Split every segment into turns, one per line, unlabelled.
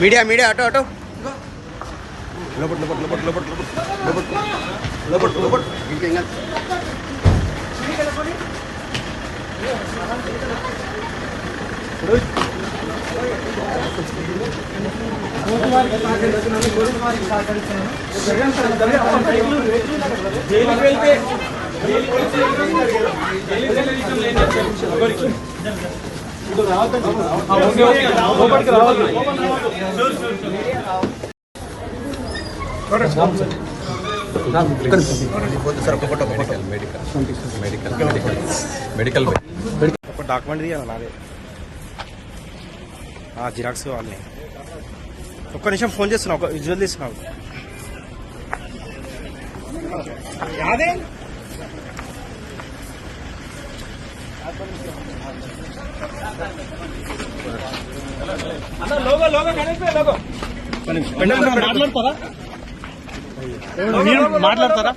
Media media అటో అటో లోపట్ లోపట్ లోపట్ లోపట్ లోపట్ లోపట్ లోపట్ ఇంకేం మెడికల్ ఒక డాక్యుమెంట్ తీయాలి నాదే జిరాక్స్ కావాలి. ఒక్క నిమిషం ఫోన్ చేస్తున్నా, ఒక విజువల్ తీసుకున్నాను.
మాట్లాడతారా?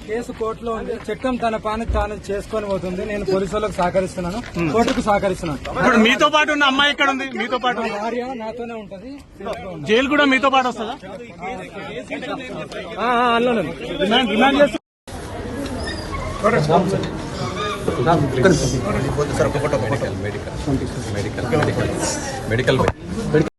కేసు కోర్టులో ఉంది. చట్టం తన పని తాను చేసుకొని పోతుంది. నేను పోలీసు వాళ్ళకి సహకరిస్తున్నాను, కోర్టుకు సహకరిస్తున్నాను.
ఇప్పుడు మీతో పాటు ఉన్న అమ్మాయి ఎక్కడ ఉంది? మీతో పాటు
భార్య నాతోనే ఉంటది.
జైలు కూడా మీతో పాటు వస్తుందా? రిమాండ్ చేస్తా. Medical medical medical medical